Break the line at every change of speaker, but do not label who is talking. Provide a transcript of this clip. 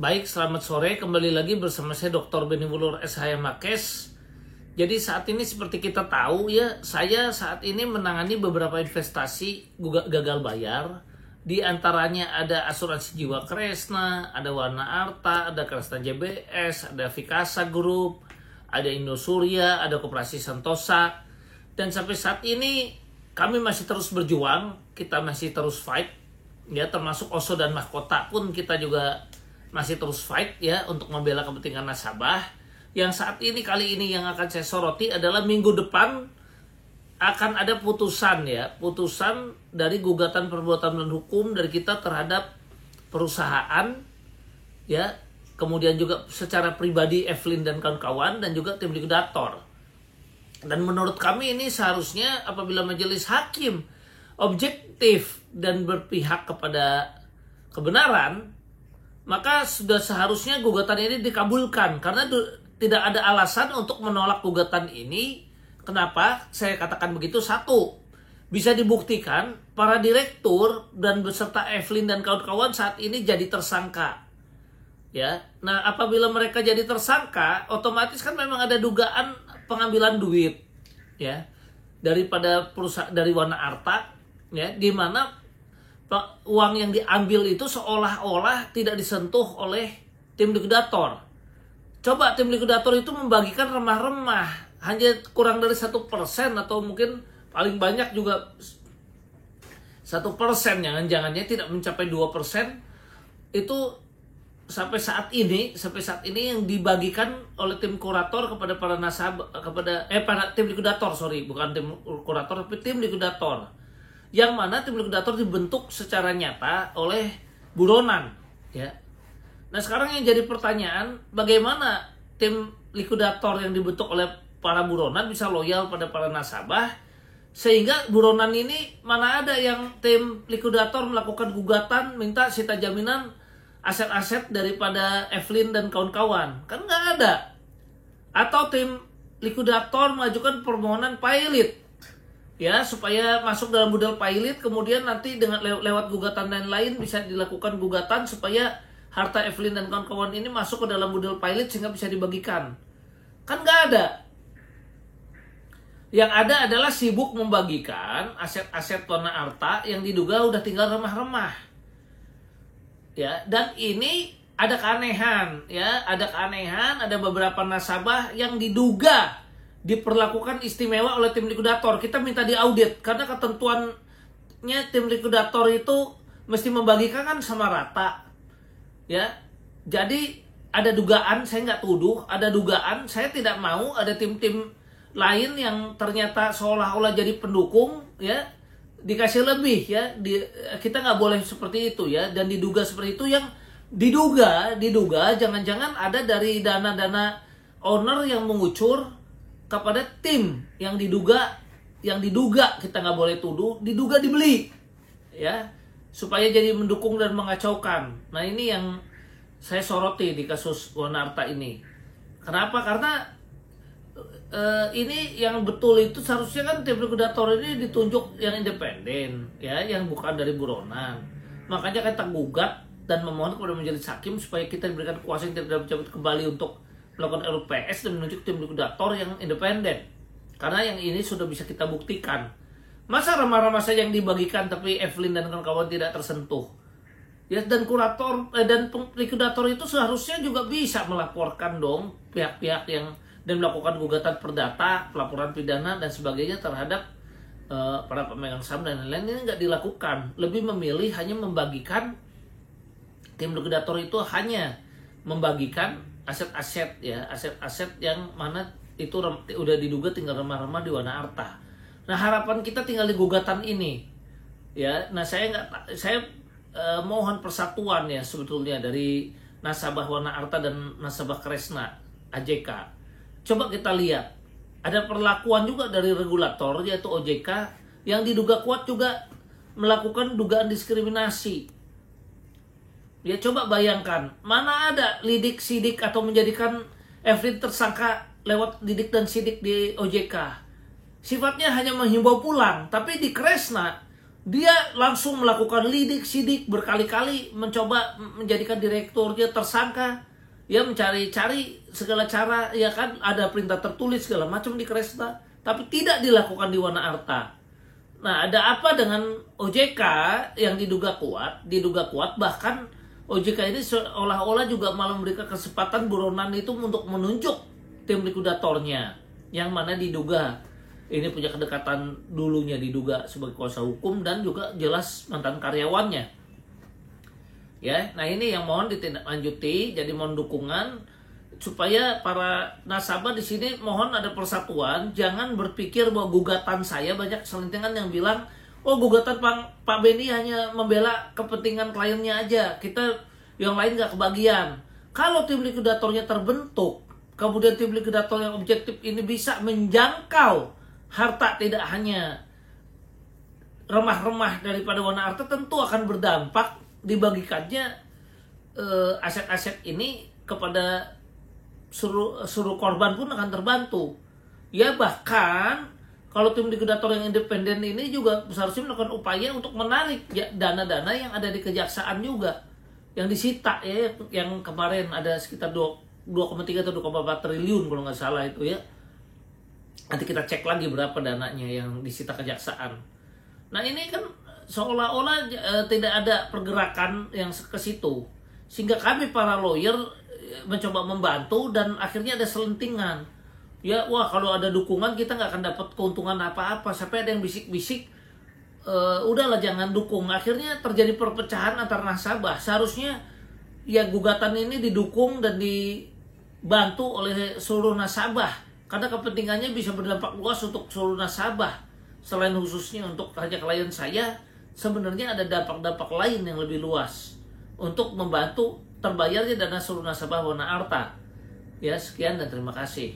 Baik, selamat sore. Kembali lagi bersama saya Dr. Beni Wulur SH Makes. Jadi saat ini seperti kita tahu ya, saya saat ini menangani beberapa investasi gagal bayar. Di antaranya ada asuransi jiwa Kresna, ada Wana Arta, ada Kresna JBS, ada Vikasa Group, ada Indosurya, ada Koperasi Santosa. Dan sampai saat ini kami masih terus berjuang, kita masih terus fight. Ya, termasuk Oso dan Mahkota pun kita juga masih terus fight ya untuk membela kepentingan nasabah. Yang saat ini kali ini yang akan saya soroti adalah minggu depan akan ada putusan dari gugatan perbuatan melawan hukum dari kita terhadap perusahaan ya, kemudian juga secara pribadi Evelyn dan kawan-kawan dan juga tim likuidator. Dan menurut kami ini seharusnya apabila majelis hakim objektif dan berpihak kepada kebenaran, maka sudah seharusnya gugatan ini dikabulkan karena tidak ada alasan untuk menolak gugatan ini. Kenapa saya katakan begitu? Satu, bisa dibuktikan para direktur dan beserta Evelyn dan kawan-kawan saat ini jadi tersangka. Ya, nah apabila mereka jadi tersangka, otomatis kan memang ada dugaan pengambilan duit, ya, daripada perusahaan dari Wana Arta, ya, di mana uang yang diambil itu seolah-olah tidak disentuh oleh tim likuidator. Coba tim likuidator itu membagikan remah-remah hanya kurang dari 1% atau mungkin paling banyak juga 1%, jangan-jangannya tidak mencapai 2%. Itu sampai saat ini yang dibagikan oleh tim kurator kepada para nasabah, para tim likuidator, bukan tim kurator tapi tim likuidator. Yang mana tim likuidator dibentuk secara nyata oleh buronan, ya. Nah sekarang yang jadi pertanyaan, bagaimana tim likuidator yang dibentuk oleh para buronan bisa loyal pada para nasabah, sehingga buronan ini mana ada yang tim likuidator melakukan gugatan minta sita jaminan aset-aset daripada Evelyn dan kawan-kawan, kan nggak ada. Atau tim likuidator mengajukan permohonan pilot, ya, supaya masuk dalam model pilot, kemudian nanti dengan lewat gugatan lain-lain bisa dilakukan gugatan supaya harta Evelyn dan kawan-kawan ini masuk ke dalam model pilot sehingga bisa dibagikan. Kan nggak ada. Yang ada adalah sibuk membagikan aset-aset Wana Arta yang diduga udah tinggal remah-remah. Ya, dan ini ada keanehan, ya, ada beberapa nasabah yang diduga diperlakukan istimewa oleh tim likuidator. Kita minta diaudit karena ketentuannya tim likuidator itu mesti membagikan kan sama rata, ya. Jadi ada dugaan, saya nggak tuduh, ada dugaan. Saya tidak mau ada tim-tim lain yang ternyata seolah-olah jadi pendukung, ya, dikasih lebih, ya. Kita nggak boleh seperti itu, ya. Dan diduga seperti itu, yang diduga jangan-jangan ada dari dana-dana owner yang mengucur kepada tim yang diduga kita nggak boleh tuduh, diduga dibeli, ya, supaya jadi mendukung dan mengacaukan. Nah ini yang saya soroti di kasus Wana Arta ini. Kenapa? Karena ini yang betul itu seharusnya kan tim likuidator ini ditunjuk yang independen, ya, yang bukan dari buronan. Makanya kita gugat dan memohon kepada majelis hakim supaya kita diberikan kuasa yang tidak dicabut kembali untuk melakukan LPS dan menunjuk tim likuidator yang independen. Karena yang ini sudah bisa kita buktikan. Masa remah-remah saja yang dibagikan tapi Evelyn dan kawan-kawan tidak tersentuh? Ya, dan kurator dan likuidator itu seharusnya juga bisa melaporkan dong pihak-pihak yang dan melakukan gugatan perdata, pelaporan pidana dan sebagainya terhadap para pemegang saham dan lain-lain. Ini nggak dilakukan. Lebih memilih hanya membagikan, tim likuidator itu hanya membagikan aset-aset, ya, aset-aset yang mana itu udah diduga tinggal remah-remah di Wana Arta. Nah harapan kita tinggal di gugatan ini, ya. Nah saya mohon persatuan, ya, sebetulnya dari nasabah Wana Arta dan nasabah Kresna AJK. Coba kita lihat, ada perlakuan juga dari regulator yaitu OJK yang diduga kuat juga melakukan dugaan diskriminasi. Ya, coba bayangkan, mana ada lidik sidik atau menjadikan Evelyn tersangka lewat lidik dan sidik di OJK. Sifatnya hanya menghimbau pulang, tapi di Kresna Dia langsung melakukan lidik sidik berkali-kali, mencoba menjadikan direkturnya tersangka, ya mencari-cari segala cara, ya kan, ada perintah tertulis segala macam di Kresna, tapi tidak dilakukan di Wana Arta. Nah, ada apa dengan OJK yang diduga kuat, bahkan OJK ini seolah-olah juga malah memberikan kesempatan buronan itu untuk menunjuk tim likuidatornya, yang mana diduga ini punya kedekatan, dulunya diduga sebagai kuasa hukum dan juga jelas mantan karyawannya. Ya, nah ini yang mohon ditindaklanjuti, jadi mohon dukungan supaya para nasabah di sini mohon ada persatuan, jangan berpikir bahwa gugatan saya, banyak selentingan yang bilang, oh gugatan Pak Benny hanya membela kepentingan kliennya aja, kita yang lain gak kebagian. Kalau tim likuidatornya terbentuk, kemudian tim likuidator yang objektif ini bisa menjangkau harta tidak hanya remah-remah daripada Wana Arta, tentu akan berdampak dibagikannya aset-aset ini kepada seluruh korban pun akan terbantu. Ya, bahkan kalau tim likuidator yang independen ini juga seharusnya melakukan upaya untuk menarik dana-dana yang ada di kejaksaan juga, yang disita ya, yang kemarin ada sekitar 2,3 atau 2,4 triliun kalau nggak salah itu ya. Nanti kita cek lagi berapa dananya yang disita kejaksaan. Nah ini kan seolah-olah tidak ada pergerakan yang ke situ, sehingga kami para lawyer mencoba membantu dan akhirnya ada selentingan. Ya, wah kalau ada dukungan kita nggak akan dapat keuntungan apa-apa. Sampai ada yang bisik-bisik, udahlah jangan dukung. Akhirnya terjadi perpecahan antar nasabah. Seharusnya ya gugatan ini didukung dan dibantu oleh seluruh nasabah, karena kepentingannya bisa berdampak luas untuk seluruh nasabah. Selain khususnya untuk hanya klien saya, sebenarnya ada dampak-dampak lain yang lebih luas untuk membantu terbayarnya dana seluruh nasabah Wana Arta. Ya, sekian dan terima kasih.